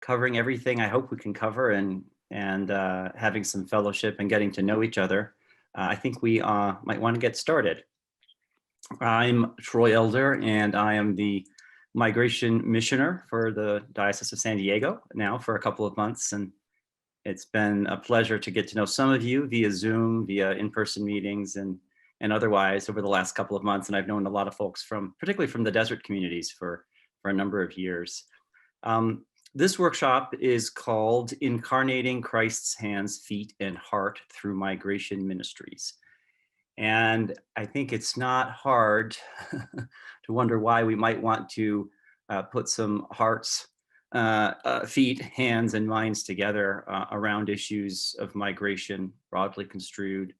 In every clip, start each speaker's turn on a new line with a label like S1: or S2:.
S1: covering everything I hope we can cover, and having some fellowship and getting to know each other. I think we might want to get started. I'm Troy Elder, and I am the migration missioner for the Diocese of San Diego now for a couple of months. And it's been a pleasure to get to know some of you via Zoom, via in-person meetings, and otherwise over the last couple of months. And I've known a lot of folks particularly from the desert communities for a number of years. This workshop is called Incarnating Christ's Hands, Feet, and Heart Through Migration Ministries. And I think it's not hard to wonder why we might want to put some hearts, feet, hands, and minds together around issues of migration, broadly construed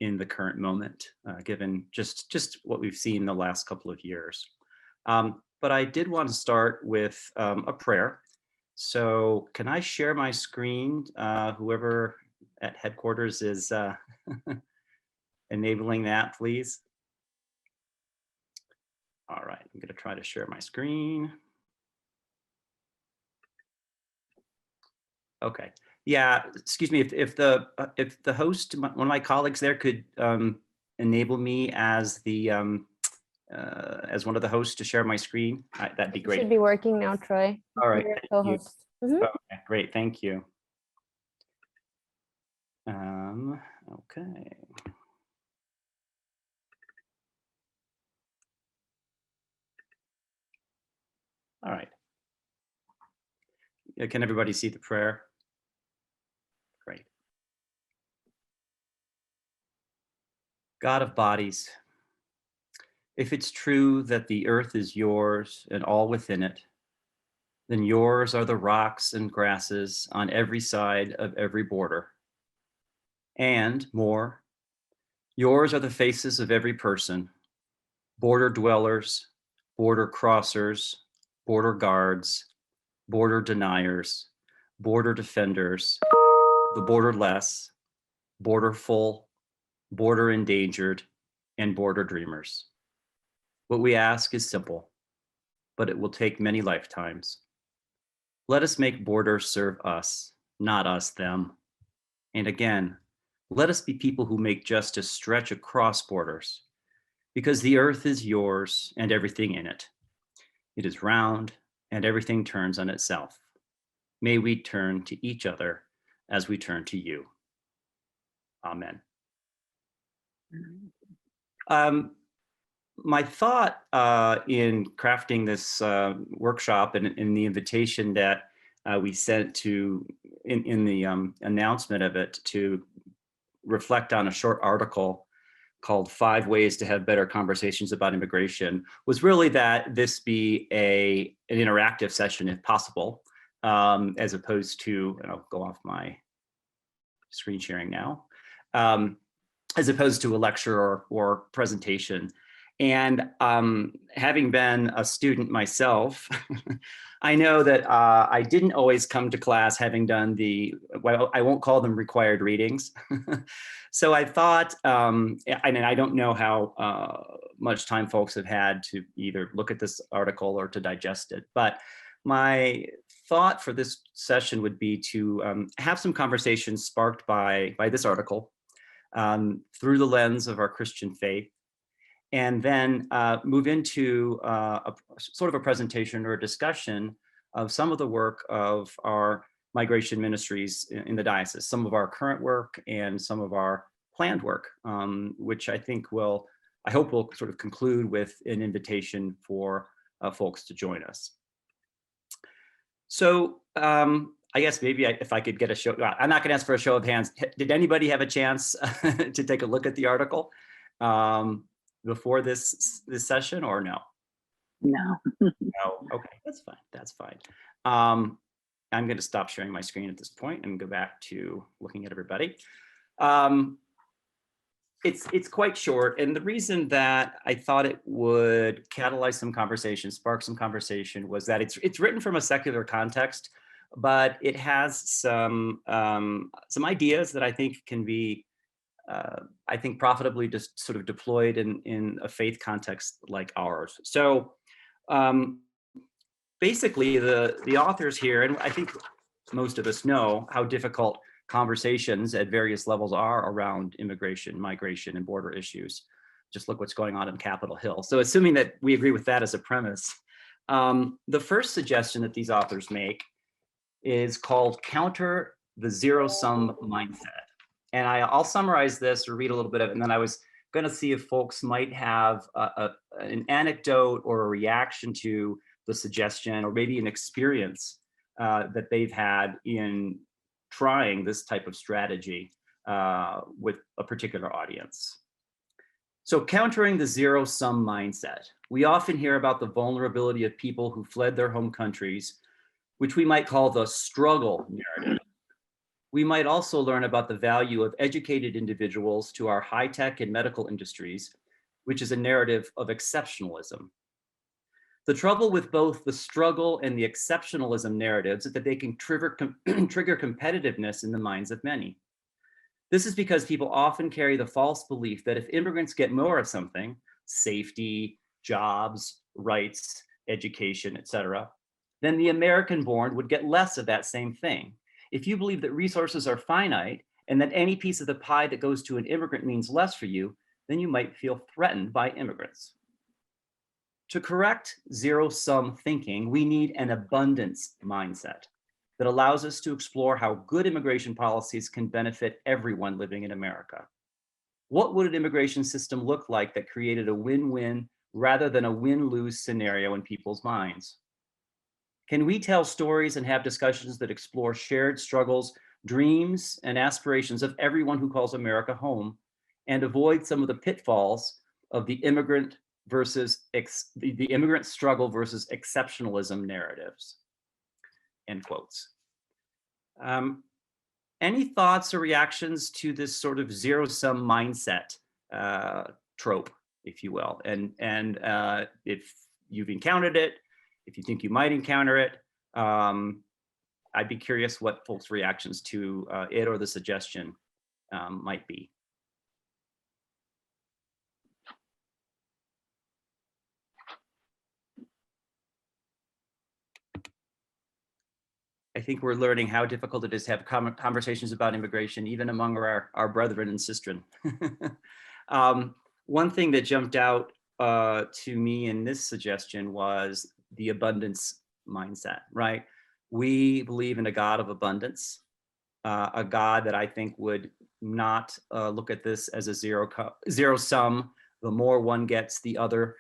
S1: in the current moment, given just what we've seen the last couple of years. But I did want to start with a prayer. So can I share my screen? Whoever at headquarters is enabling that, please. All right, I'm going to try to share my screen. Okay. Yeah, excuse me, if the host, one of my colleagues there, could enable me as the as one of the hosts to share my screen, that'd be great.
S2: It should be working now, Troy.
S1: All right, thank you.
S2: Mm-hmm.
S1: Okay, great, thank you. Okay. All right. Can everybody see the prayer? Great. God of bodies, if it's true that the earth is yours and all within it, then yours are the rocks and grasses on every side of every border. And more, yours are the faces of every person, border dwellers, border crossers, border guards, border deniers, border defenders, the borderless, borderful, border endangered, and border dreamers. What we ask is simple, but it will take many lifetimes. Let us make borders serve us, not us them. And again, let us be people who make justice stretch across borders, because the earth is yours and everything in it. It is round and everything turns on itself. May we turn to each other as we turn to you. Amen. My thought in crafting this workshop and in the invitation that we sent to in the announcement of it to reflect on a short article called 5 Ways to Have Better Conversations About Immigration was really that this be an interactive session if possible, as opposed to, and I'll go off my screen sharing now, as opposed to a lecture or presentation. And having been a student myself, I know that I didn't always come to class having done well, I won't call them required readings. So I thought, and I don't know how much time folks have had to either look at this article or to digest it, but my thought for this session would be to have some conversations sparked by this article through the lens of our Christian faith, and then move into a sort of a presentation or a discussion of some of the work of our migration ministries in the diocese, some of our current work and some of our planned work, which I hope will sort of conclude with an invitation for folks to join us. So I guess maybe if I could get a show, I'm not gonna ask for a show of hands. Did anybody have a chance to take a look at the article before this session, or no?
S3: No.
S1: No, okay, that's fine. I'm going to stop sharing my screen at this point and go back to looking at everybody. It's quite short, and the reason that I thought it would catalyze some conversation, spark some conversation, was that it's written from a secular context, but it has some ideas that I think can be profitably just sort of deployed in a faith context like ours. So basically the authors here, and I think most of us know how difficult conversations at various levels are around immigration, migration, and border issues. Just look what's going on in Capitol Hill. So assuming that we agree with that as a premise, the first suggestion that these authors make is called counter the zero-sum mindset. And I'll summarize this or read a little bit of it, and then I was going to see if folks might have an anecdote or a reaction to the suggestion, or maybe an experience that they've had in trying this type of strategy with a particular audience. So countering the zero-sum mindset. We often hear about the vulnerability of people who fled their home countries, which we might call the struggle narrative. We might also learn about the value of educated individuals to our high-tech and medical industries, which is a narrative of exceptionalism. The trouble with both the struggle and the exceptionalism narratives is that they can trigger competitiveness in the minds of many. This is because people often carry the false belief that if immigrants get more of something, safety, jobs, rights, education, etc., then the American-born would get less of that same thing. If you believe that resources are finite and that any piece of the pie that goes to an immigrant means less for you, then you might feel threatened by immigrants. To correct zero-sum thinking, we need an abundance mindset that allows us to explore how good immigration policies can benefit everyone living in America. What would an immigration system look like that created a win-win rather than a win-lose scenario in people's minds? Can we tell stories and have discussions that explore shared struggles, dreams, and aspirations of everyone who calls America home, and avoid some of the pitfalls of the immigrant the immigrant struggle versus exceptionalism narratives? End quotes. Any thoughts or reactions to this sort of zero-sum mindset trope, if you will? And if you've encountered it, if you think you might encounter it, I'd be curious what folks' reactions to it or the suggestion might be. I think we're learning how difficult it is to have conversations about immigration, even among our brethren and sistren. One thing that jumped out to me in this suggestion was the abundance mindset, right? We believe in a God of abundance, a God that I think would not look at this as a zero sum. The more one gets, the other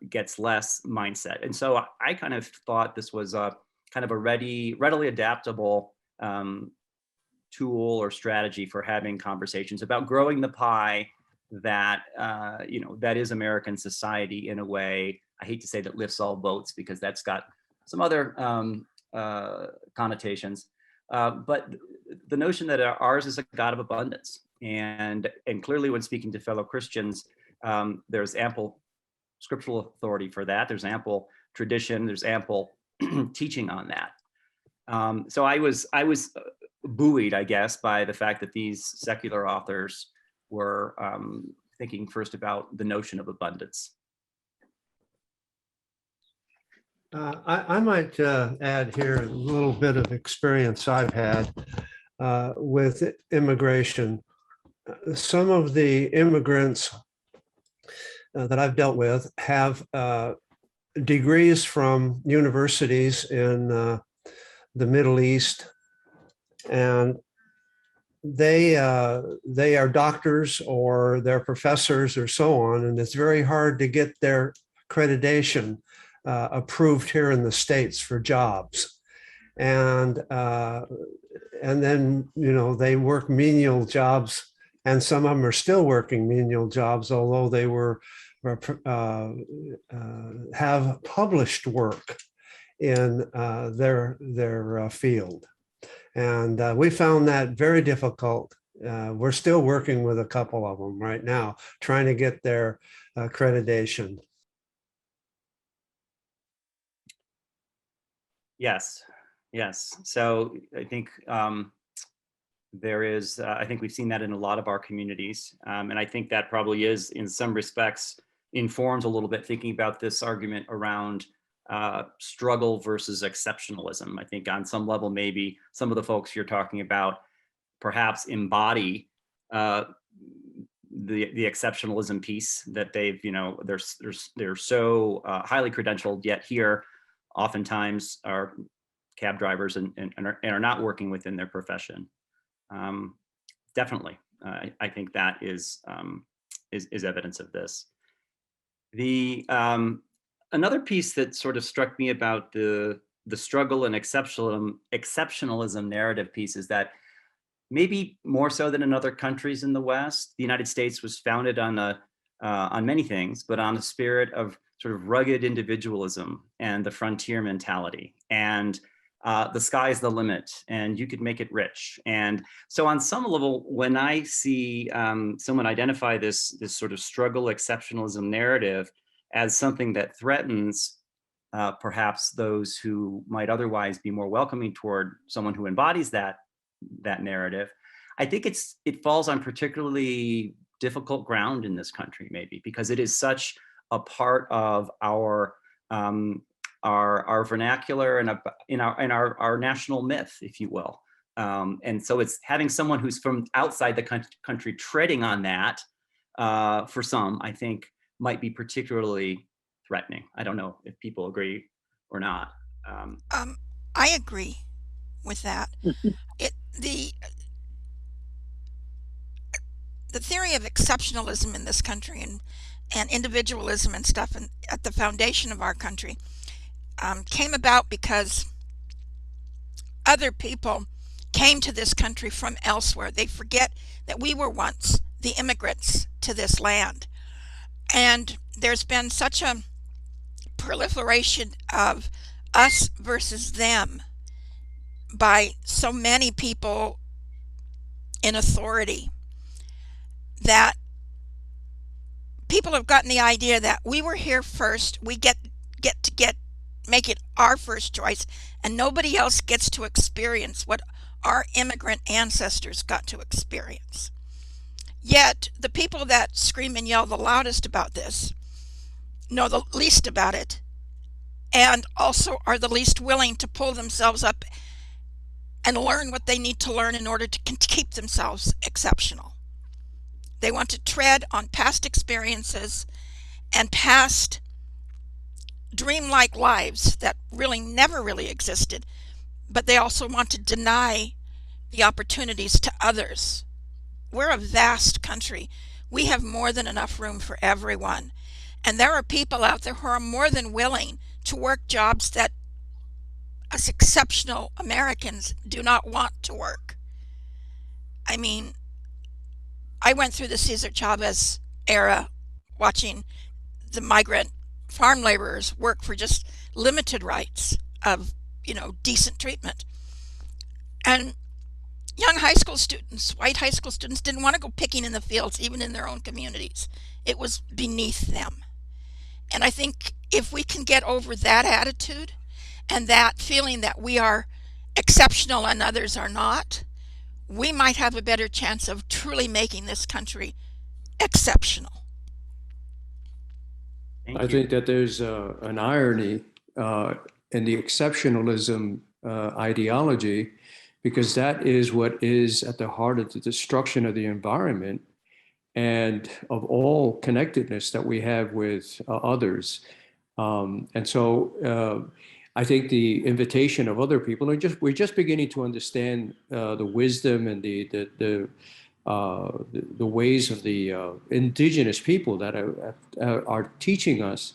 S1: gets less mindset. And so I kind of thought this was a kind of a readily adaptable tool or strategy for having conversations about growing the pie that that is American society in a way. I hate to say that lifts all boats, because that's got some other connotations, but the notion that ours is a God of abundance, and clearly when speaking to fellow Christians, there's ample scriptural authority for that. There's ample tradition. There's ample teaching on that. So I was buoyed, I guess, by the fact that these secular authors were thinking first about the notion of abundance.
S2: I might add here a little bit of experience I've had with immigration. Some of the immigrants that I've dealt with have degrees from universities in the Middle East, and they are doctors or they're professors or so on, and it's very hard to get their accreditation approved here in the States for jobs. And then, they work menial jobs, and some of them are still working menial jobs, although they have published work in their field. And we found that very difficult. We're still working with a couple of them right now, trying to get their accreditation.
S1: Yes. So I think there is, I think we've seen that in a lot of our communities. And I think that probably is, in some respects, informs a little bit thinking about this argument around struggle versus exceptionalism. I think on some level, maybe some of the folks you're talking about perhaps embody the exceptionalism piece that they've, they're so highly credentialed, yet here oftentimes are cab drivers and are not working within their profession. Definitely, I think that is evidence of this. The another piece that sort of struck me about the struggle and exceptionalism narrative piece is that maybe more so than in other countries in the West, the United States was founded on many things, but on a spirit of sort of rugged individualism and the frontier mentality. And the sky's the limit, and you could make it rich. And so on some level, when I see someone identify this sort of struggle exceptionalism narrative as something that threatens perhaps those who might otherwise be more welcoming toward someone who embodies that narrative, I think it falls on particularly difficult ground in this country, maybe because it is such a part of our vernacular and in our national myth, if you will. And so it's having someone who's from outside the country treading on that for some, I think, might be particularly threatening. I don't know if people agree or not.
S3: I agree with that. The theory of exceptionalism in this country and individualism and stuff at the foundation of our country came about because other people came to this country from elsewhere. They forget that we were once the immigrants to this land. And there's been such a proliferation of us versus them by so many people in authority that people have gotten the idea that we were here first, we make it our first choice, and nobody else gets to experience what our immigrant ancestors got to experience. Yet the people that scream and yell the loudest about this know the least about it, and also are the least willing to pull themselves up and learn what they need to learn in order to keep themselves exceptional. They want to tread on past experiences and past dreamlike lives that really never really existed, but they also want to deny the opportunities to others. We're a vast country. We have more than enough room for everyone. And there are people out there who are more than willing to work jobs that us exceptional Americans do not want to work. I mean, I went through the Cesar Chavez era watching the migrant farm laborers work for just limited rights of, decent treatment. And young high school students, white high school students, didn't want to go picking in the fields, even in their own communities. It was beneath them. And I think if we can get over that attitude and that feeling that we are exceptional and others are not, we might have a better chance of truly making this country exceptional.
S4: I think that there's an irony in the exceptionalism ideology, because that is what is at the heart of the destruction of the environment and of all connectedness that we have with others. And so I think the invitation of other people, we're just beginning to understand the wisdom and the ways of the indigenous people that are teaching us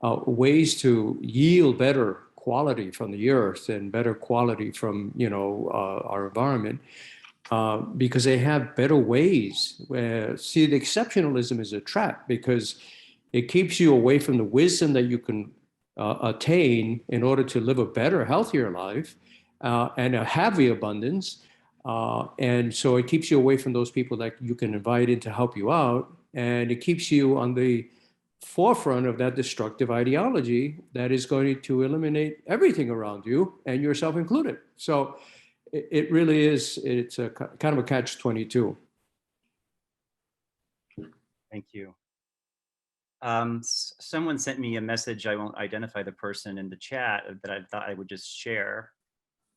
S4: ways to yield better quality from the earth and better quality from our environment, because they have better ways. See, the exceptionalism is a trap because it keeps you away from the wisdom that you can attain in order to live a better, healthier life and have the abundance. And so it keeps you away from those people that you can invite in to help you out. And it keeps you on the forefront of that destructive ideology that is going to eliminate everything around you, and yourself included. So it really is, it's a kind of a catch-22.
S1: Thank you. Someone sent me a message. I won't identify the person in the chat that I thought I would just share.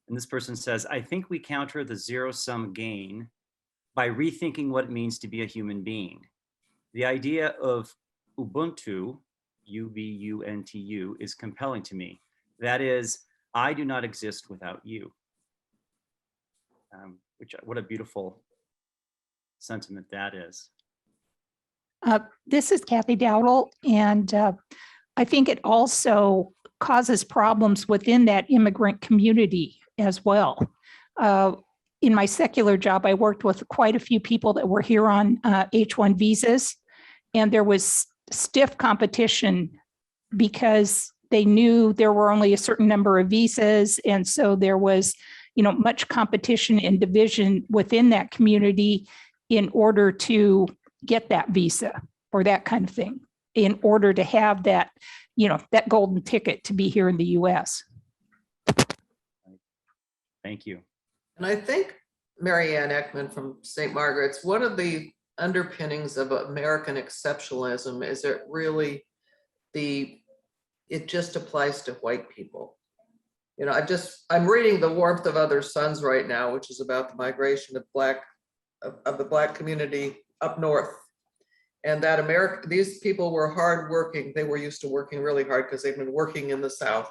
S1: And this person says, I think we counter the zero-sum gain by rethinking what it means to be a human being. The idea of Ubuntu, U-B-U-N-T-U, is compelling to me. That is, I do not exist without you. What a beautiful sentiment that is.
S5: This is Kathy Dowdle, and I think it also causes problems within that immigrant community as well. In my secular job, I worked with quite a few people that were here on H-1 visas, and there was stiff competition because they knew there were only a certain number of visas, and so there was, much competition and division within that community in order to get that visa or that kind of thing, in order to have that, that golden ticket to be here in the US.
S1: Thank you.
S6: And I think Mary Ann Eckman from St. Margaret's, one of the underpinnings of American exceptionalism is that really it just applies to white people. I'm reading The Warmth of Other Suns right now, which is about the migration of the Black community up north. And that these people were hardworking. They were used to working really hard because they've been working in the South.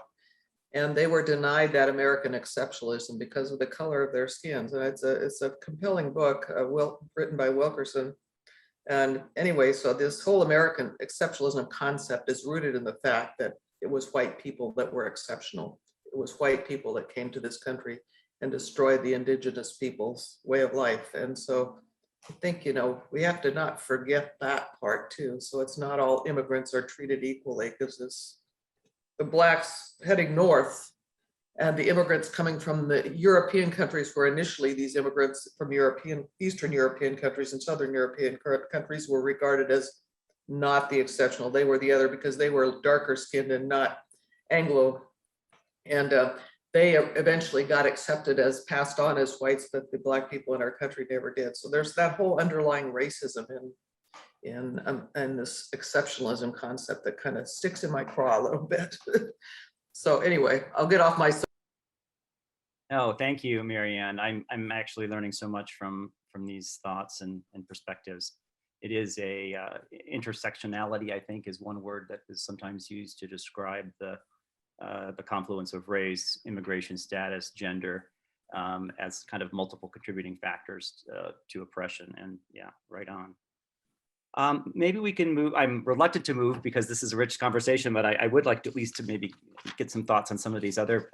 S6: And they were denied that American exceptionalism because of the color of their skins. And it's a compelling book, written by Wilkerson. And anyway, so this whole American exceptionalism concept is rooted in the fact that it was white people that were exceptional. It was white people that came to this country and destroyed the indigenous people's way of life. And so I think, we have to not forget that part too. So it's not all immigrants are treated equally, because the Blacks heading north and the immigrants coming from the European countries were initially these immigrants from Eastern European countries and Southern European countries were regarded as not the exceptional. They were the other because they were darker skinned and not Anglo. And they eventually got accepted as passed on as whites, but the Black people in our country never did. So there's that whole underlying racism in this exceptionalism concept that kind of sticks in my craw a little bit. So anyway, I'll get off my.
S1: Oh, thank you, Mary Ann. I'm actually learning so much from these thoughts and perspectives. It is intersectionality, I think, is one word that is sometimes used to describe the confluence of race, immigration status, gender, as kind of multiple contributing factors to oppression. And yeah, right on. Maybe we can move. I'm reluctant to move because this is a rich conversation, but I would like to at least to maybe get some thoughts on some of these other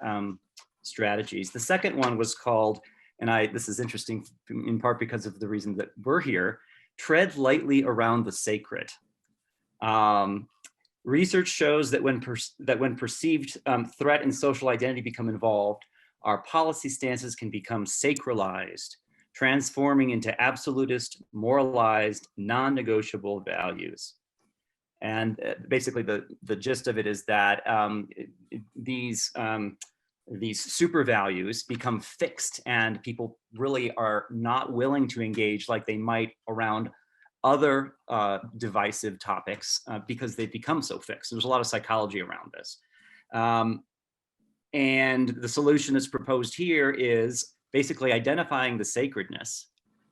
S1: strategies. The second one was called, and this is interesting in part because of the reason that we're here, tread lightly around the sacred. Research shows that when perceived threat and social identity become involved, our policy stances can become sacralized, transforming into absolutist, moralized, non-negotiable values. And basically the gist of it is that these super values become fixed, and people really are not willing to engage like they might around other divisive topics because they've become so fixed. There's a lot of psychology around this. And the solution that's proposed here is basically identifying the sacredness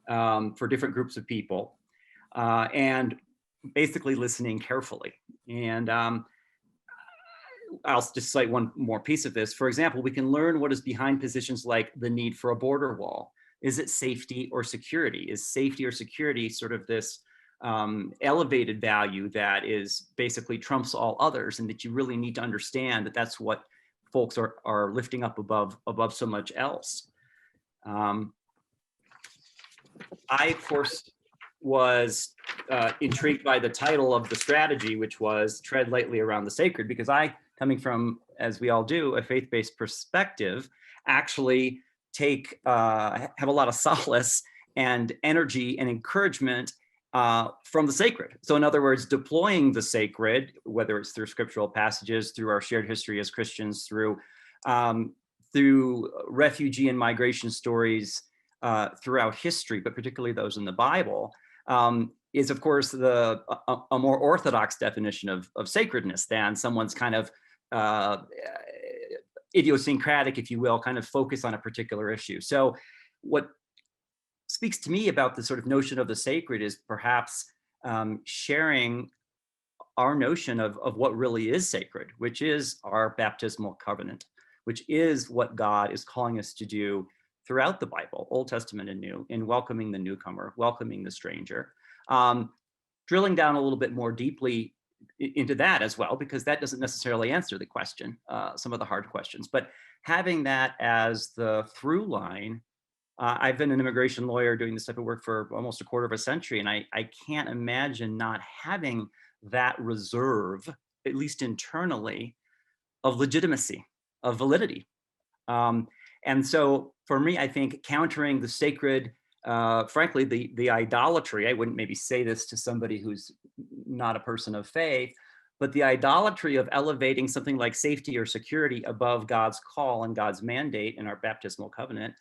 S1: for different groups of people and basically listening carefully. And I'll just cite one more piece of this. For example, we can learn what is behind positions like the need for a border wall. Is it safety or security? Is safety or security sort of this elevated value that is basically trumps all others, and that you really need to understand that that's what folks are lifting up above so much else? I, of course, was intrigued by the title of the strategy, which was Tread Lightly Around the Sacred, because I, coming from, as we all do, a faith-based perspective, actually have a lot of solace and energy and encouragement from the sacred. So in other words, deploying the sacred, whether it's through scriptural passages, through our shared history as Christians, through refugee and migration stories throughout history, but particularly those in the Bible, is, of course, a more orthodox definition of sacredness than someone's kind of idiosyncratic, if you will, kind of focus on a particular issue. So what speaks to me about the sort of notion of the sacred is perhaps sharing our notion of what really is sacred, which is our baptismal covenant, which is what God is calling us to do throughout the Bible, Old Testament and New, in welcoming the newcomer, welcoming the stranger. Drilling down a little bit more deeply into that as well, because that doesn't necessarily answer the question, some of the hard questions, but having that as the through line. I've been an immigration lawyer doing this type of work for almost a quarter of a century, and I can't imagine not having that reserve, at least internally, of legitimacy, of validity. And so for me, I think countering the sacred, frankly, the idolatry, I wouldn't maybe say this to somebody who's not a person of faith, but the idolatry of elevating something like safety or security above God's call and God's mandate in our baptismal covenant.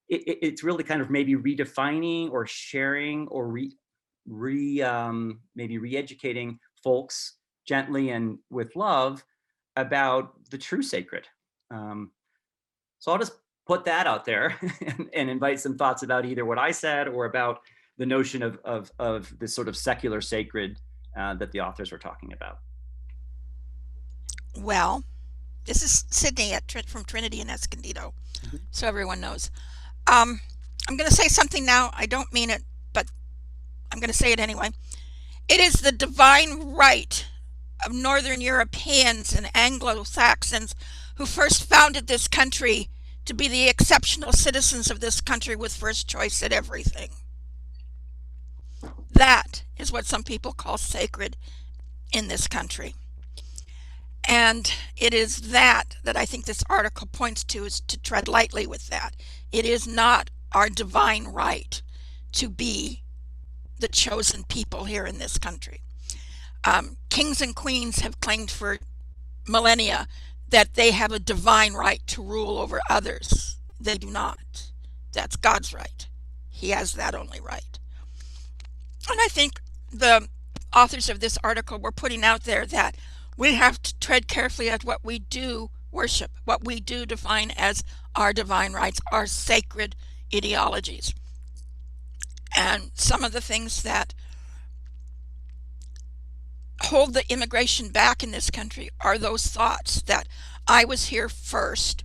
S1: It's really kind of maybe redefining or sharing or maybe re-educating folks gently and with love about the true sacred. So I'll just put that out there and invite some thoughts about either what I said or about the notion of this sort of secular sacred that the authors were talking about.
S3: Well, this is Sydney from Trinity in Escondido, so everyone knows. I'm going to say something now. I don't mean it, but I'm going to say it anyway. It is the divine right of Northern Europeans and Anglo-Saxons who first founded this country to be the exceptional citizens of this country with first choice at everything. That is what some people call sacred in this country. And it is that I think this article points to, is to tread lightly with that. It is not our divine right to be the chosen people here in this country. Kings and queens have claimed for millennia that they have a divine right to rule over others. They do not. That's God's right. He has that only right. And I think the authors of this article were putting out there that we have to tread carefully at what we do worship, what we do define as our divine rights, our sacred ideologies. And some of the things that hold the immigration back in this country are those thoughts that I was here first,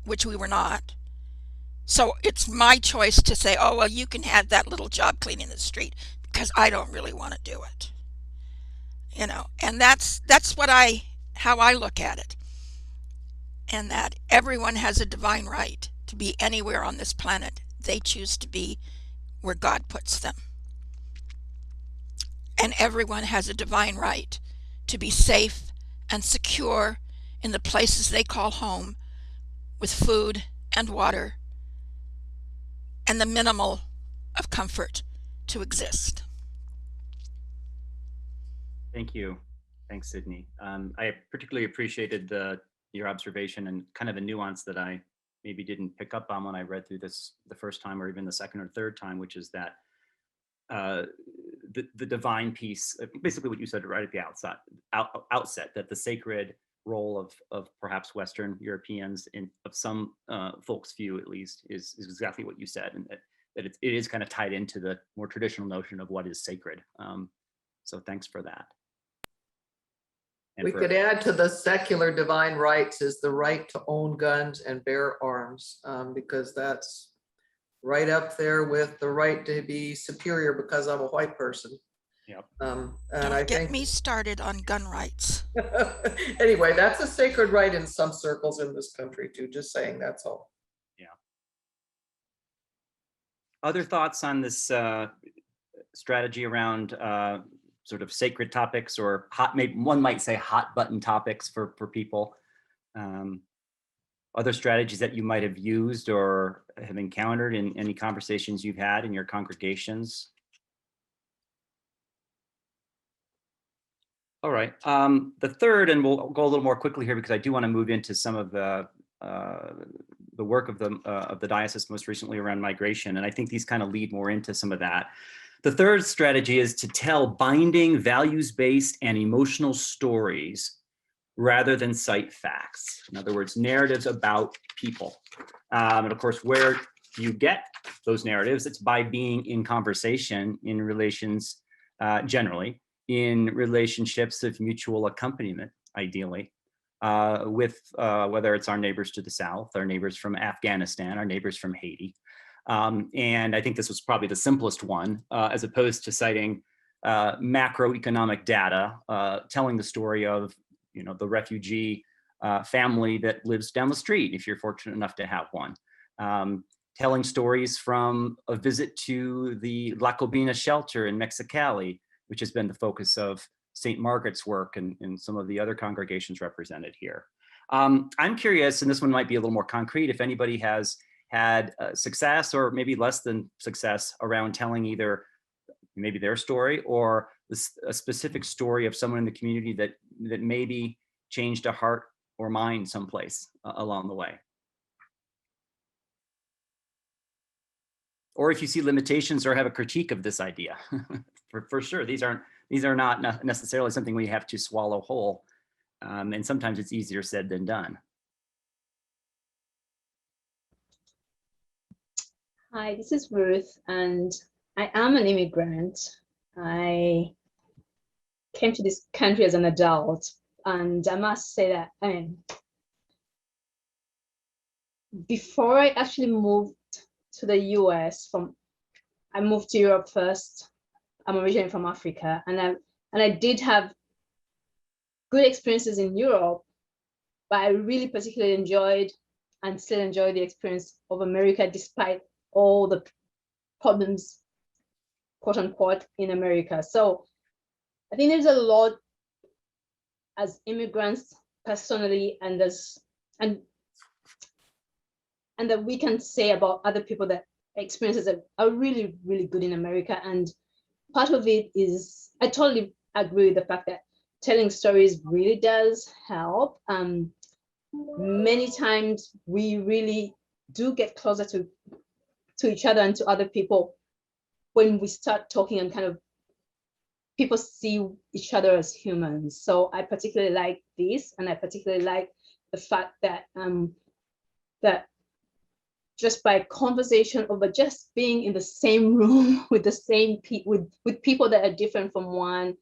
S3: which we were not. So it's my choice to say, oh, well, you can have that little job cleaning the street because I don't really want to do it. You know, and that's how I look at it. And that everyone has a divine right to be anywhere on this planet they choose to be, where God puts them. And everyone has a divine right to be safe and secure in the places they call home, with food and water and the minimal of comfort to exist.
S1: Thank you. Thanks, Sydney. I particularly appreciated your observation and kind of a nuance that I maybe didn't pick up on when I read through this the first time or even the second or third time, which is that the divine piece, basically what you said right at the outset, that the sacred role of perhaps Western Europeans, of some folks' view at least, is exactly what you said, and that it is kind of tied into the more traditional notion of what is sacred. So thanks for that. And
S6: we could add to the secular divine rights is the right to own guns and bear arms, because that's right up there with the right to be superior because I'm a white person.
S1: Yep.
S6: And
S3: Don't
S6: I
S3: get
S6: think
S3: me started on gun rights.
S6: anyway, that's a sacred right in some circles in this country too. Just saying, that's all.
S1: Yeah. Other thoughts on this strategy around sort of sacred topics, or maybe one might say hot button topics for people? Other strategies that you might have used or have encountered in any conversations you've had in your congregations? All right. The third, and we'll go a little more quickly here because I do want to move into some of the work of the diocese most recently around migration, and I think these kind of lead more into some of that. The third strategy is to tell binding, values-based, and emotional stories rather than cite facts. In other words, narratives about people. And of course, where do you get those narratives? It's by being in conversation, in relations, generally, in relationships of mutual accompaniment, ideally, with whether it's our neighbors to the south, our neighbors from Afghanistan, our neighbors from Haiti. And I think this was probably the simplest one, as opposed to citing macroeconomic data, telling the story of, the refugee family that lives down the street, if you're fortunate enough to have one. Telling stories from a visit to the La Cobina shelter in Mexicali, which has been the focus of St. Margaret's work and some of the other congregations represented here. I'm curious, and this one might be a little more concrete, if anybody has had success or maybe less than success around telling either maybe their story or a specific story of someone in the community that maybe changed a heart or mind someplace along the way. Or if you see limitations or have a critique of this idea, for sure, these are not necessarily something we have to swallow whole. And sometimes it's easier said than done.
S7: Hi, this is Ruth, and I am an immigrant. I came to this country as an adult, and I must say that, before I actually moved to the US, I moved to Europe first. I'm originally from Africa, and I did have good experiences in Europe, but I really particularly enjoyed and still enjoy the experience of America, despite all the problems, quote unquote, in America. So I think there's a lot as immigrants personally, and that we can say about other people that experiences are really, really good in America. And part of it is, I totally agree with the fact that telling stories really does help. Many times we really do get closer to each other and to other people when we start talking, and kind of people see each other as humans. So I particularly like this, and I particularly like the fact that that just by conversation, over just being in the same room with the same with people that are different from one,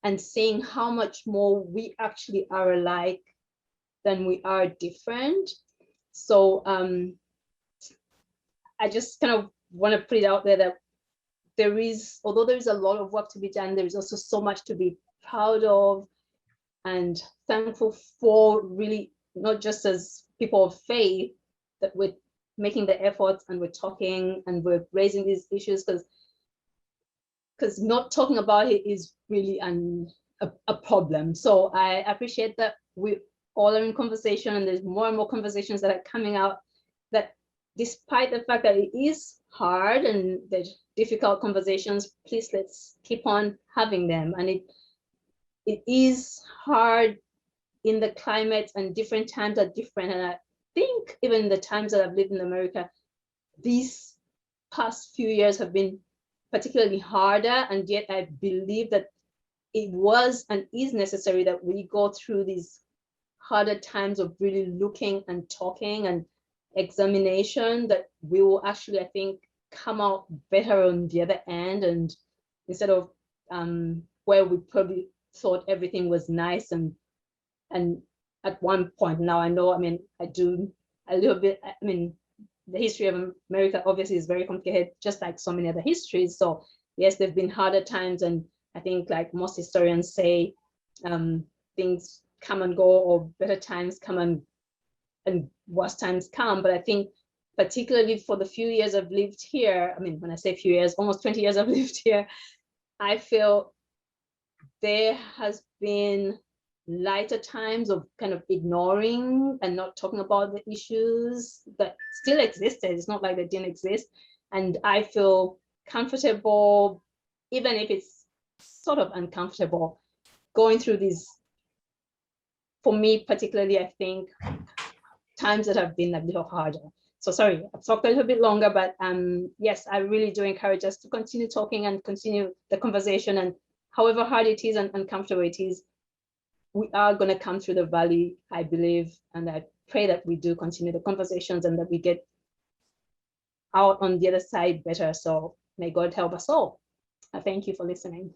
S7: and seeing how much more we actually are alike than we are different. So I just kind of want to put it out there that although there is a lot of work to be done, there is also so much to be proud of and thankful for, really, not just as people of faith, that we're making the efforts and we're talking and we're raising these issues, because not talking about it is really a problem. So I appreciate that we all are in conversation, and there's more and more conversations that are coming out, that despite the fact that it is hard and there's difficult conversations, please, let's keep on having them. And it is hard in the climate, and different times are different. And I think even the times that I've lived in America, these past few years have been particularly harder, and yet I believe that it was and is necessary that we go through these harder times of really looking and talking and examination, that we will actually, I think, come out better on the other end, and instead of where we probably thought everything was nice and at one point. Now I know, I do a little bit, the history of America obviously is very complicated, just like so many other histories. So yes, there've been harder times, and I think, like most historians say, things come and go, or better times come and worse times come. But I think particularly for the few years I've lived here, when I say few years, almost 20 years I've lived here, I feel there has been lighter times of kind of ignoring and not talking about the issues that still existed. It's not like they didn't exist. And I feel comfortable, even if it's sort of uncomfortable, going through these, for me particularly, I think, times that have been a little harder. So sorry, I've talked a little bit longer, but yes, I really do encourage us to continue talking and continue the conversation. And however hard it is and uncomfortable it is, we are going to come through the valley, I believe, and I pray that we do continue the conversations and that we get out on the other side better. So may God help us all. I thank you for listening.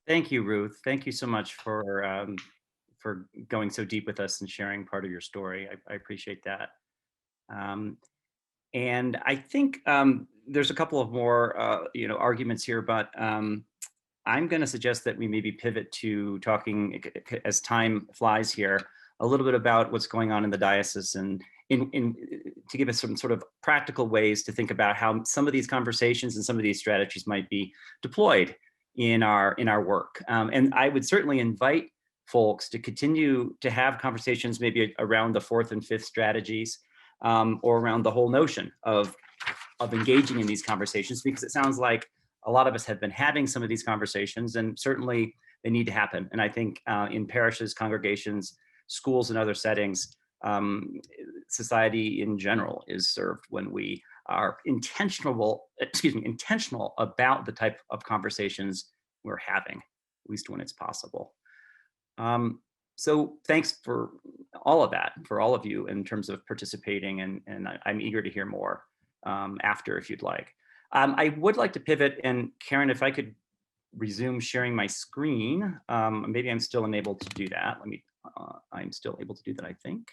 S1: Thank you, Ruth. Thank you so much for going so deep with us and sharing part of your story. I appreciate that. And I think there's a couple of more arguments here, but I'm going to suggest that we maybe pivot to talking, as time flies here, a little bit about what's going on in the diocese, and to give us some sort of practical ways to think about how some of these conversations and some of these strategies might be deployed in our work. And I would certainly invite folks to continue to have conversations maybe around the fourth and fifth strategies, or around the whole notion of engaging in these conversations, because it sounds like a lot of us have been having some of these conversations, and certainly they need to happen. And I think in parishes, congregations, schools, and other settings, society in general is served when we are intentional about the type of conversations we're having, at least when it's possible. So thanks for all of that, for all of you in terms of participating, and I'm eager to hear more after, if you'd like. I would like to pivot, and Karen, if I could resume sharing my screen, maybe I'm still enabled to do that. I'm still able to do that, I think.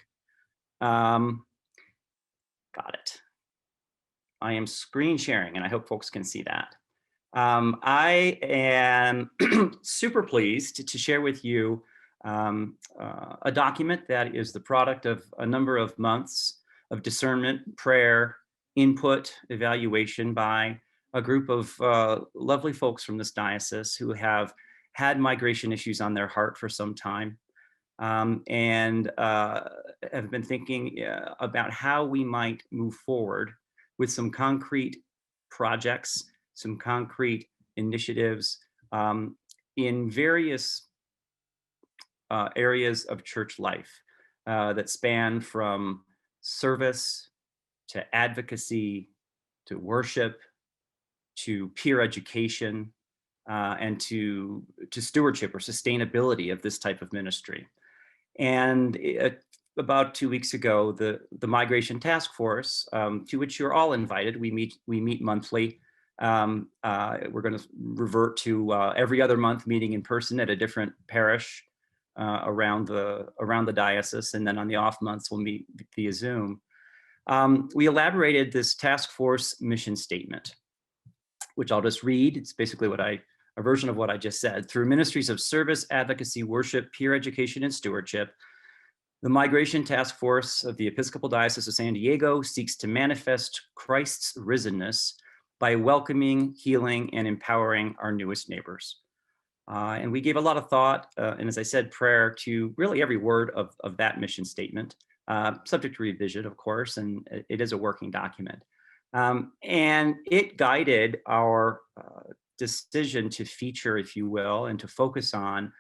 S1: Got it. I am screen sharing, and I hope folks can see that. I am super pleased to share with you a document that is the product of a number of months of discernment, prayer, input, evaluation by a group of lovely folks from this diocese who have had migration issues on their heart for some time, and have been thinking about how we might move forward with some concrete projects, some concrete initiatives in various areas of church life that span from service to advocacy, to worship, to peer education, and to stewardship or sustainability of this type of ministry. And about 2 weeks ago, the Migration Task Force, to which you're all invited, we meet monthly. We're going to revert to every other month meeting in person at a different parish around the diocese, and then on the off months we'll meet via Zoom. We elaborated this task force mission statement, which I'll just read. It's basically a version of what I just said. Through ministries of service, advocacy, worship, peer education, and stewardship, the Migration Task Force of the Episcopal Diocese of San Diego seeks to manifest Christ's risenness by welcoming, healing, and empowering our newest neighbors. And we gave a lot of thought, and as I said, prayer to really every word of that mission statement, subject to revision, of course, and it is a working document. And it guided our decision to feature, if you will, and to focus on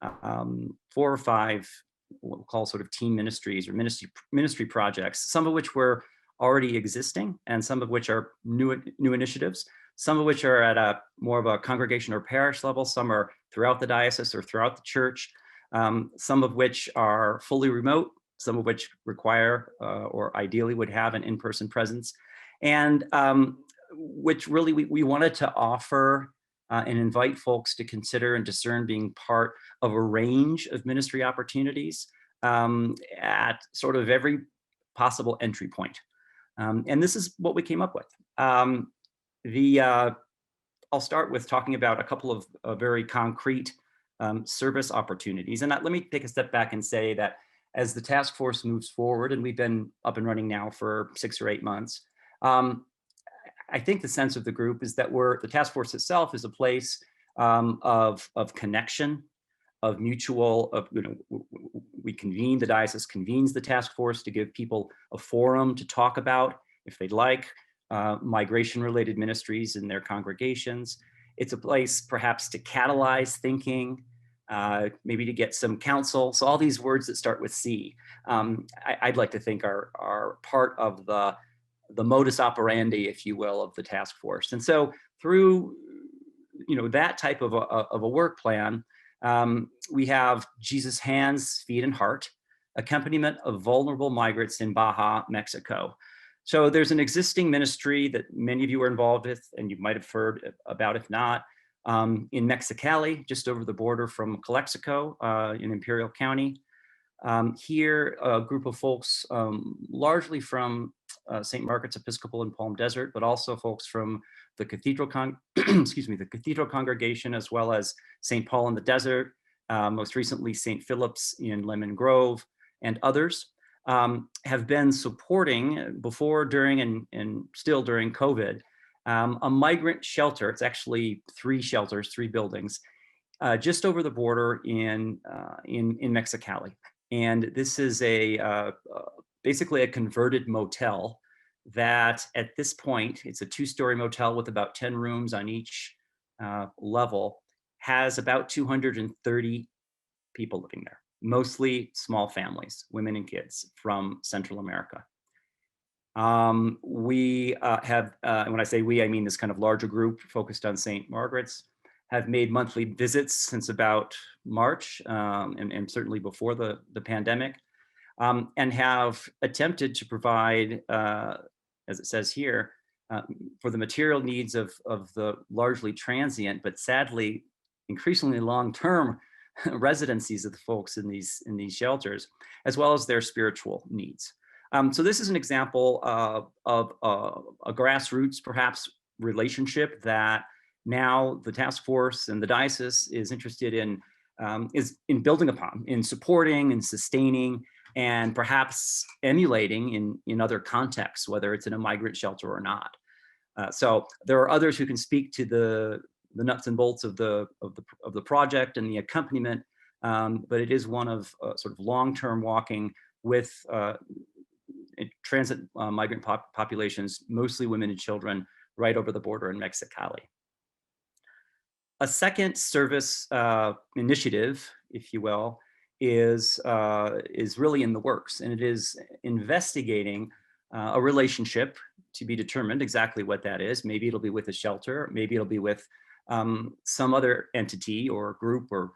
S1: 4 or 5 what we'll call sort of team ministries or ministry projects, some of which were already existing and some of which are new initiatives, some of which are at more of a congregation or parish level, some are throughout the diocese or throughout the church, some of which are fully remote, some of which require or ideally would have an in-person presence, and which really we wanted to offer and invite folks to consider and discern being part of a range of ministry opportunities at sort of every possible entry point. And this is what we came up with. I'll start with talking about a couple of very concrete service opportunities. And let me take a step back and say that as the task force moves forward, and we've been up and running now for 6 or 8 months, I think the sense of the group is that the task force itself is a place of connection, of mutual, we convene, the diocese convenes the task force to give people a forum to talk about, if they'd like, migration-related ministries in their congregations. It's a place perhaps to catalyze thinking, maybe to get some counsel. So all these words that start with C, I'd like to think are part of the modus operandi, if you will, of the task force. And so through that type of a work plan, we have Jesus' hands, feet, and heart, accompaniment of vulnerable migrants in Baja, Mexico. So there's an existing ministry that many of you are involved with, and you might have heard about, if not, in Mexicali, just over the border from Calexico in Imperial County. Here, a group of folks, largely from St. Margaret's Episcopal in Palm Desert, but also folks from the Cathedral the Cathedral congregation, as well as St. Paul in the Desert, most recently St. Philip's in Lemon Grove, and others, have been supporting before, during, and still during COVID, a migrant shelter. It's actually 3 shelters, 3 buildings, just over the border in Mexicali. And this is basically a converted motel that at this point, it's a 2-story motel with about 10 rooms on each level, has about 230 people living there, mostly small families, women and kids from Central America. We have, when I say we, I mean this kind of larger group focused on St. Margaret's, have made monthly visits since about March, and certainly before the pandemic, and have attempted to provide, as it says here, for the material needs of the largely transient, but sadly increasingly long-term residencies of the folks in these shelters, as well as their spiritual needs. So this is an example of a grassroots, perhaps, relationship that now the task force and the diocese is interested in building upon, in supporting and sustaining, and perhaps emulating in other contexts, whether it's in a migrant shelter or not. So there are others who can speak to the nuts and bolts of the project and the accompaniment, but it is one of sort of long-term walking with transit migrant populations, mostly women and children, right over the border in Mexicali. A second service initiative, if you will, is really in the works, and it is investigating a relationship to be determined exactly what that is. Maybe it'll be with a shelter, maybe it'll be with some other entity or group or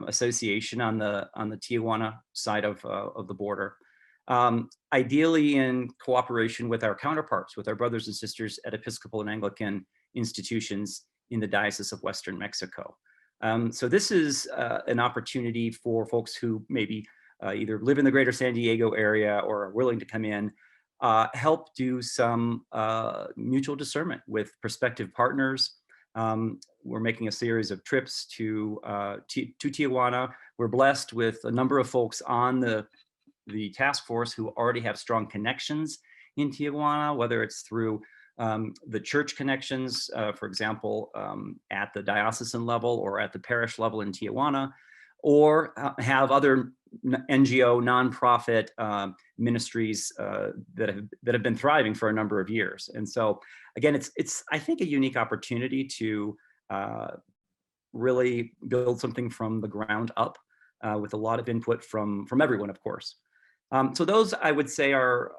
S1: association on the Tijuana side of the border. Ideally in cooperation with our counterparts, with our brothers and sisters at Episcopal and Anglican institutions in the Diocese of Western Mexico. So this is an opportunity for folks who maybe either live in the greater San Diego area or are willing to come in, help do some mutual discernment with prospective partners. We're making a series of trips to Tijuana. We're blessed with a number of folks on the task force who already have strong connections in Tijuana, whether it's through the church connections, for example, at the diocesan level or at the parish level in Tijuana, or have other NGO nonprofit ministries that have been thriving for a number of years. And so, again, it's I think a unique opportunity to really build something from the ground up with a lot of input from everyone, of course. So those, I would say, are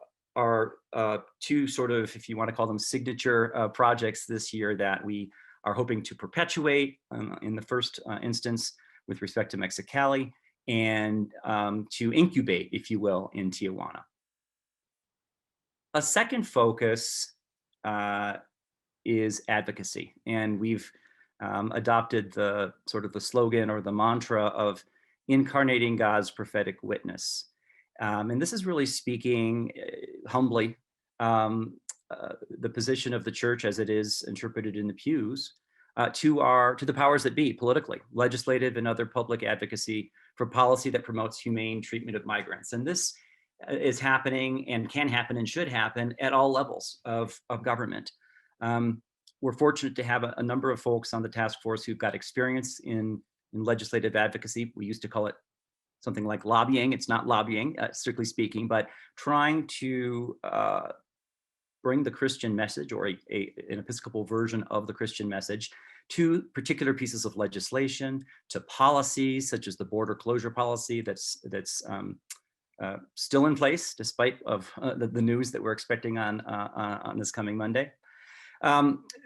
S1: 2 sort of, if you want to call them, signature projects this year that we are hoping to perpetuate in the first instance with respect to Mexicali, and to incubate, if you will, in Tijuana. A second focus is advocacy, and we've adopted the sort of the slogan or the mantra of incarnating God's prophetic witness. And this is really speaking humbly the position of the church as it is interpreted in the pews to the powers that be politically, legislative, and other public advocacy for policy that promotes humane treatment of migrants. And this is happening and can happen and should happen at all levels of government. We're fortunate to have a number of folks on the task force who've got experience in legislative advocacy. We used to call it something like lobbying. It's not lobbying, strictly speaking, but trying to bring the Christian message, or an Episcopal version of the Christian message, to particular pieces of legislation, to policies such as the border closure policy that's still in place, despite of the news that we're expecting on this coming Monday.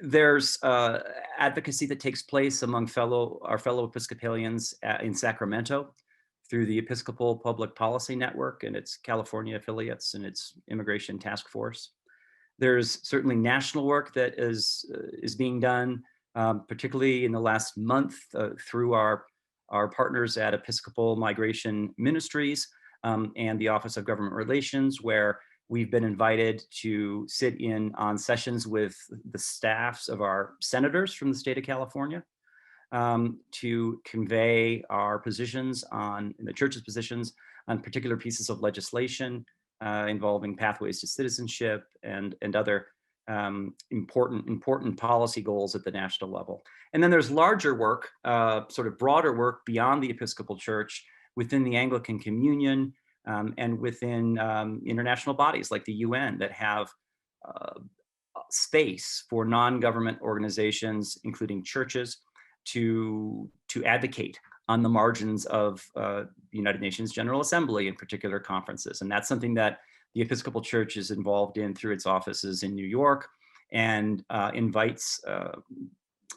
S1: There's advocacy that takes place among our fellow Episcopalians in Sacramento through the Episcopal Public Policy Network and its California affiliates and its immigration task force. There's certainly national work that is being done, particularly in the last month through our partners at Episcopal Migration Ministries and the Office of Government Relations, where we've been invited to sit in on sessions with the staffs of our senators from the state of California to convey our positions the church's positions on particular pieces of legislation involving pathways to citizenship and other important policy goals at the national level. And then there's larger work, sort of broader work beyond the Episcopal Church within the Anglican Communion and within international bodies like the UN that have space for non-government organizations, including churches, to advocate on the margins of the United Nations General Assembly in particular conferences. And that's something that the Episcopal Church is involved in through its offices in New York and invites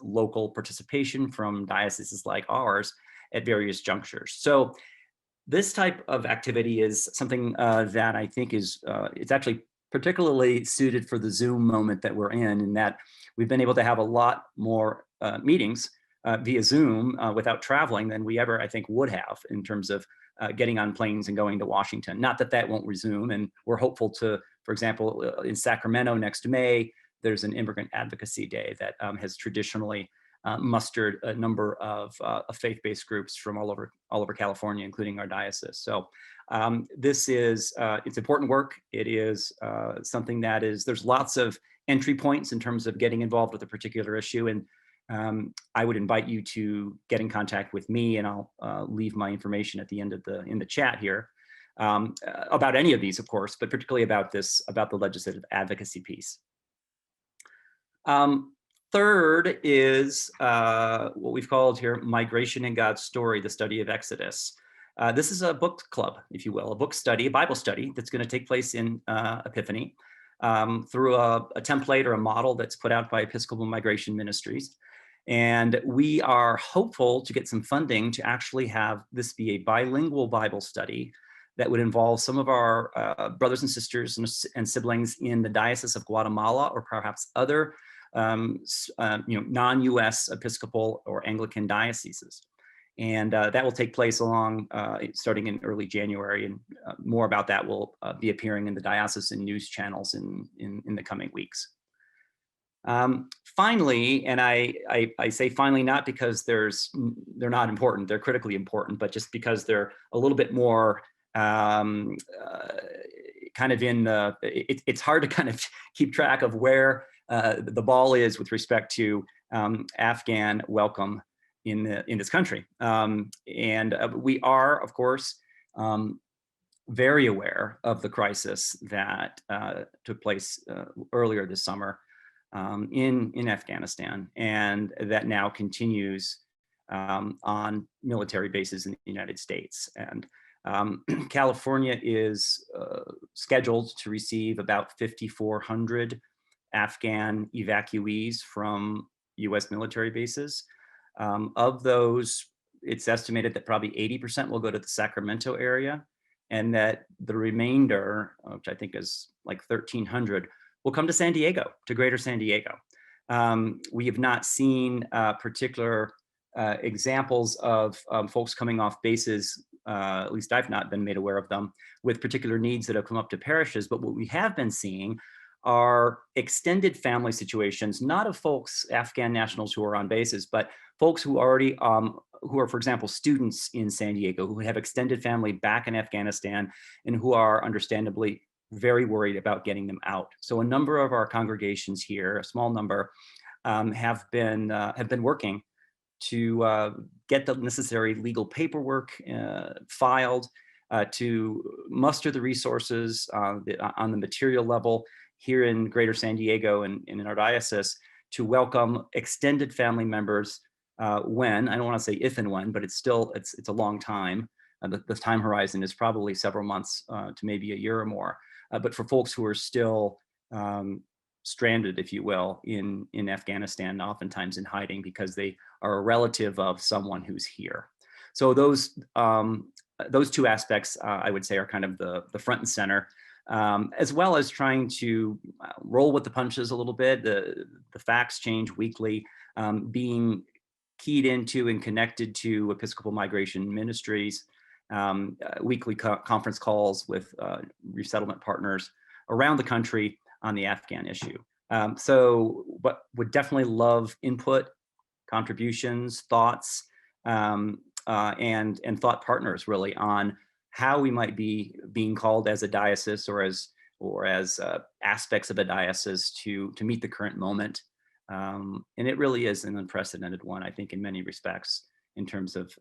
S1: local participation from dioceses like ours at various junctures. So this type of activity is something that I think is, it's actually particularly suited for the Zoom moment that we're in that we've been able to have a lot more meetings via Zoom without traveling than we ever, I think, would have in terms of getting on planes and going to Washington. Not that that won't resume, and we're hopeful to, for example, in Sacramento next May, there's an immigrant advocacy day that has traditionally mustered a number of faith-based groups from all over California, including our diocese. So this is, it's important work. It is something that there's lots of entry points in terms of getting involved with a particular issue. And I would invite you to get in contact with me, and I'll leave my information at the end of in the chat here about any of these, of course, but particularly about the legislative advocacy piece. Third is what we've called here Migration in God's Story, the Study of Exodus. This is a book club, if you will, a book study, a Bible study that's going to take place in Epiphany through a template or a model that's put out by Episcopal Migration Ministries. And we are hopeful to get some funding to actually have this be a bilingual Bible study that would involve some of our brothers and sisters and siblings in the Diocese of Guatemala, or perhaps other non-US Episcopal or Anglican dioceses. And that will take place starting in early January, and more about that will be appearing in the diocesan news channels in the coming weeks. Finally, and I say finally not because they're not important, they're critically important, but just because they're a little bit more kind of it's hard to kind of keep track of where the ball is with respect to Afghan welcome in this country. We are, of course, very aware of the crisis that took place earlier this summer in Afghanistan, and that now continues on military bases in the United States. And California is scheduled to receive about 5,400 Afghan evacuees from US military bases. Of those, it's estimated that probably 80% will go to the Sacramento area, and that the remainder, which I think is like 1,300, will come to San Diego, to Greater San Diego. We have not seen particular examples of folks coming off bases, at least I've not been made aware of them, with particular needs that have come up to parishes. But what we have been seeing are extended family situations, not of folks, Afghan nationals who are on bases, but folks who already, who are, for example, students in San Diego, who have extended family back in Afghanistan, and who are understandably very worried about getting them out. So a number of our congregations here, a small number, have been working to get the necessary legal paperwork filed, to muster the resources on the material level here in Greater San Diego and in our diocese to welcome extended family members when, I don't want to say if and when, but it's a long time. The time horizon is probably several months to maybe a year or more. But for folks who are still stranded, if you will, in Afghanistan, oftentimes in hiding because they are a relative of someone who's here. So those two aspects, I would say, are kind of the front and center, as well as trying to roll with the punches a little bit. The facts change weekly, being keyed into and connected to Episcopal Migration Ministries, weekly conference calls with resettlement partners around the country on the Afghan issue. But would definitely love input, contributions, thoughts, and thought partners really on how we might be being called as a diocese or as aspects of a diocese to meet the current moment. And it really is an unprecedented one, I think, in many respects, in terms of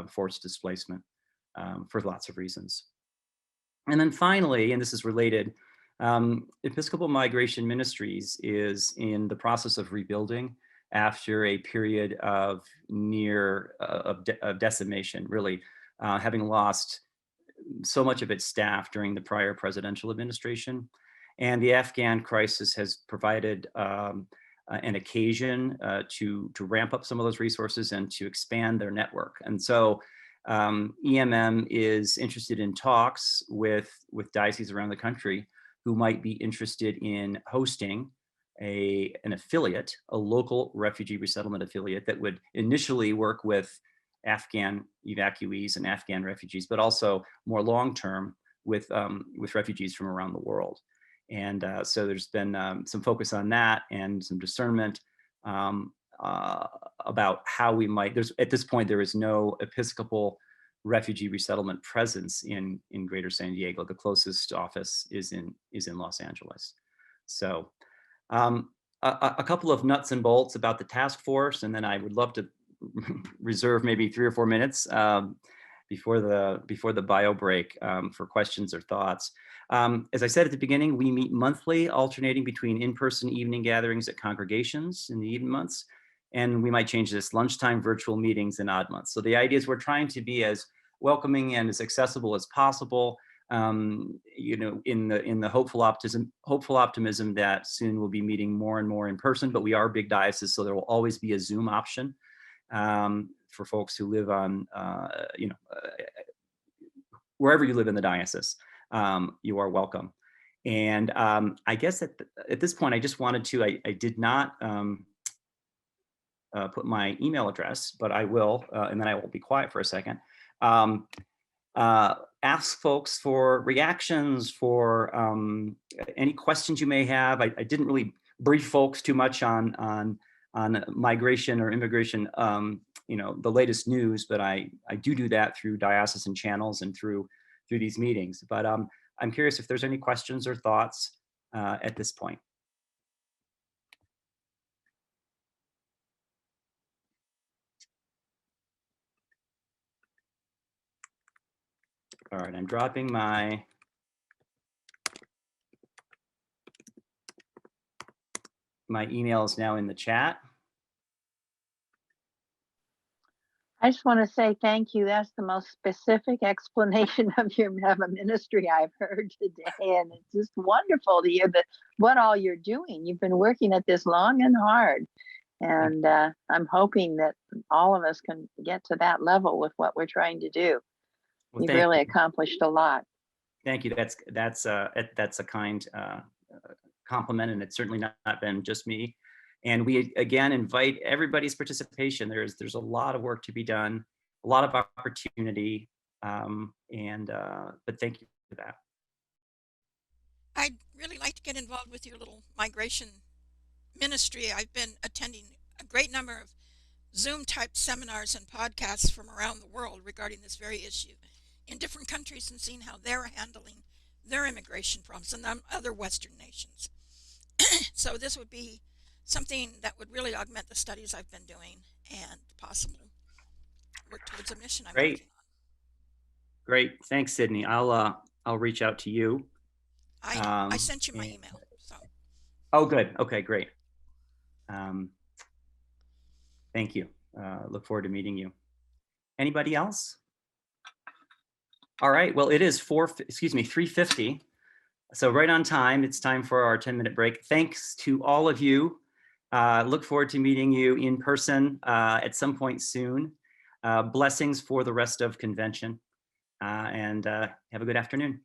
S1: forced displacement, for lots of reasons. And then finally, and this is related, Episcopal Migration Ministries is in the process of rebuilding after a period of decimation, really, having lost so much of its staff during the prior presidential administration. And the Afghan crisis has provided an occasion to ramp up some of those resources and to expand their network. And so EMM is interested in talks with dioceses around the country who might be interested in hosting an affiliate, a local refugee resettlement affiliate that would initially work with Afghan evacuees and Afghan refugees, but also more long-term with refugees from around the world. And so there's been some focus on that and some discernment about how we might. At this point, there is no Episcopal refugee resettlement presence in Greater San Diego. The closest office is in Los Angeles. So a couple of nuts and bolts about the task force, and then I would love to reserve maybe 3 or 4 minutes before the bio break for questions or thoughts. As I said at the beginning, we meet monthly, alternating between in-person evening gatherings at congregations in the even months, and we might change this, lunchtime virtual meetings in odd months. So the idea is we're trying to be as welcoming and as accessible as possible, in the hopeful optimism that soon we'll be meeting more and more in person, but we are big dioceses, so there will always be a Zoom option for folks who live on, wherever you live in the diocese. You are welcome. And I guess at this point, I just wanted to, I did not put my email address, but I will, and then I will be quiet for a second. Ask folks for reactions, for any questions you may have. I didn't really brief folks too much on migration or immigration, the latest news, but I do that through diocesan channels and through these meetings. But I'm curious if there's any questions or thoughts at this point. All right, I'm dropping my email is now in the chat.
S8: I just want to say thank you. That's the most specific explanation of a ministry I've heard today. And it's just wonderful to hear what all you're doing. You've been working at this long and hard. And I'm hoping that all of us can get to that level with what we're trying to do.
S1: Well,
S8: You've really accomplished a lot.
S1: Thank you. That's a kind compliment, and it's certainly not been just me. And we again invite everybody's participation. There's a lot of work to be done, a lot of opportunity, but thank you for that.
S3: I'd really like to get involved with your little migration ministry. I've been attending a great number of Zoom type seminars and podcasts from around the world regarding this very issue in different countries and seeing how they're handling their immigration problems and other Western nations. So this would be something that would really augment the studies I've been doing and possibly work towards a mission I'm working on.
S1: Great, thanks, Sydney. I'll reach out to you.
S3: I sent you my email. So.
S1: Oh, good. Okay, great. Thank you. Look forward to meeting you. Anybody else? All right. Well, it is 3:50. So right on time. It's time for our 10-minute break. Thanks to all of you. Look forward to meeting you in person at some point soon. Blessings for the rest of convention, and have a good afternoon.